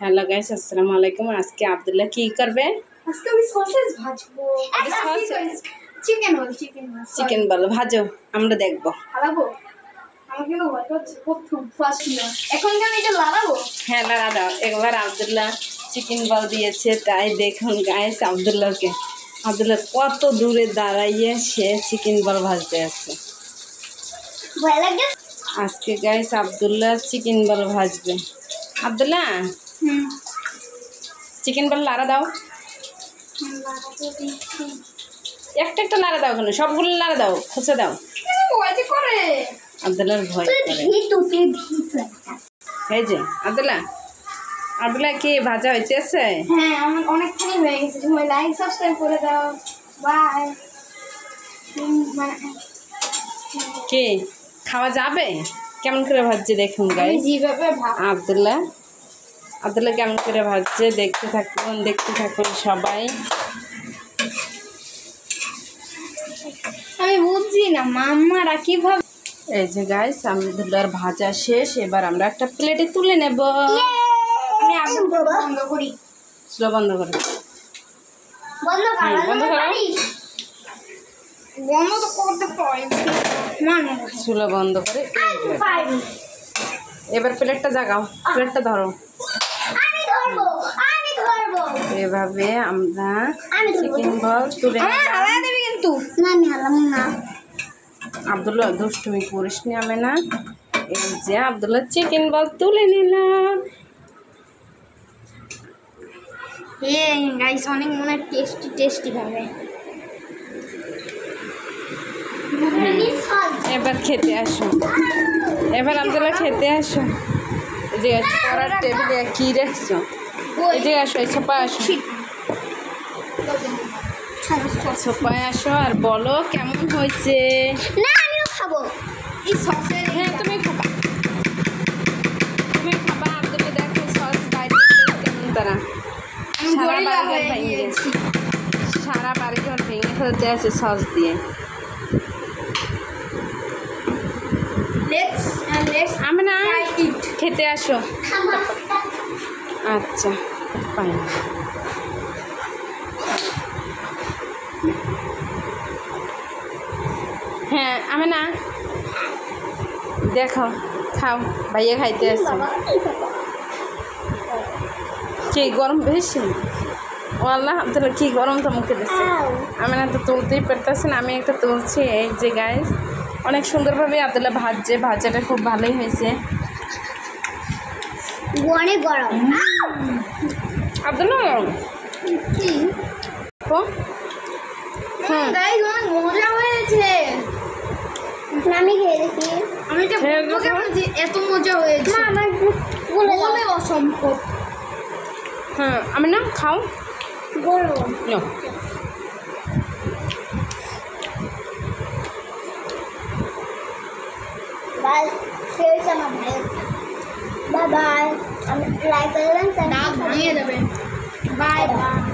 Hello guys, আসসালামু আলাইকুম। আজকে আব্দুল্লাহ কি করবে? আজকে আমি সসেজ ভাজবো। চিকেন বল ভাজো, আমরা দেখবো। হালাবো আমাকে তো ভয় করছে প্রথম ফার্স্ট না। এখন কেন এটা লাগাবো? হ্যাঁ লাড়া দাও। একবার আব্দুল্লাহ চিকেন বল দিয়েছে, তাই দেখুন গাইস আব্দুল্লাহ কত দূরে দাঁড়াইয়ে সে চিকেন বল ভাজতে আসছে। ভয় লাগে আজকে গাইস আব্দুল্লাহ চিকেন বল ভাজবে। আব্দুল্লাহ চিকেন বল লাড়া দাও। একটা একটা লাড়া দাও, কেন সবগুলো লাড়া দাও, খুঁজে দাও। করে আব্দুল্লাহর ভয় করে। এই যে আব্দুল্লাহ কি ভাজা হইতেছে? হ্যাঁ, আমার অনেকখানি হয়ে গেছে। তুমি লাইক সাবস্ক্রাইব করে দাও। বাই। কি খাওয়া যাবে? কেমন করে ভাজছে দেখুন গাইস। আব্দুল্লাহ কেমন করে ভাজছে দেখতে থাকুন সবাই। আমি বুঝছি না মাম্মারা কিভাবে। এই যে গাইস আব্দুল্লাহর ভাজা শেষ, এবার আমরা একটা প্লেটে তুলে নেব। আমি আগুন বন্ধ করি। স্লো বন্ধ করো। বন্ধ করো। বন্ধ তো করতে পারি না। স্লো বন্ধ করে এবার প্লেটটা জাগাও, প্লেটটা ধরো। আমি ধরবো। এভাবে আমরা চিকেন বল তুলে হালা দেবে কিন্তু। না আমি হালাম না। আব্দুল্লাহ দুষ্টুমি করিস নি আমি না। এই যে আব্দুল্লাহ চিকেন বল তুলে নিলাম। গাইস অনেক মনে টেস্টি হবে। এবার খেতে আসো, এবার আব্দুল্লাহ খেতে আসো। এই যে পড়ার টেবিলে কি রাখছো? এই যে আসো, এই সোফায় আসো, সোফায় আসো আর বলো কেমন হয়েছে। না আমিও খাবো এই সসের। হ্যাঁ তুমি খাবা। আব্দুল্লাহ দেখো সস বাইরে কেমন তারা সারা বাড়িঘর ভেঙে ফেলতে আছে সস দিয়ে। আমি না খেতে আসো। আচ্ছা পাই। হ্যাঁ আমি না দেখো খাও, ভাইয়া খাইতে আসছে। কি গরম বেশি? ও আল্লাহ, আব্দুল্লাহ কি গরম তো মুখে দিচ্ছে। আমি না তো তুলতেই পারতেছি না, আমি একটা তুলছি। এই যে গাইস অনেক সুন্দরভাবে আব্দুল্লাহ ভাজছে, ভাজাটা খুব ভালোই হয়েছে। অনেক গরম আব্দুল্লাহ কি অনেক মজা হয়েছে। আমি খেয়ে দেখি। আমি এটা বলবো কেমন যে এত মজা হয়েছে। আমার বলে অসম্ভব। হ্যাঁ আমি না খাও গরম। বাই, শেষ আমার ভাই। Bye bye. আমি লাইক করবেন, ভাঙিয়ে দেবেন। Bye bye.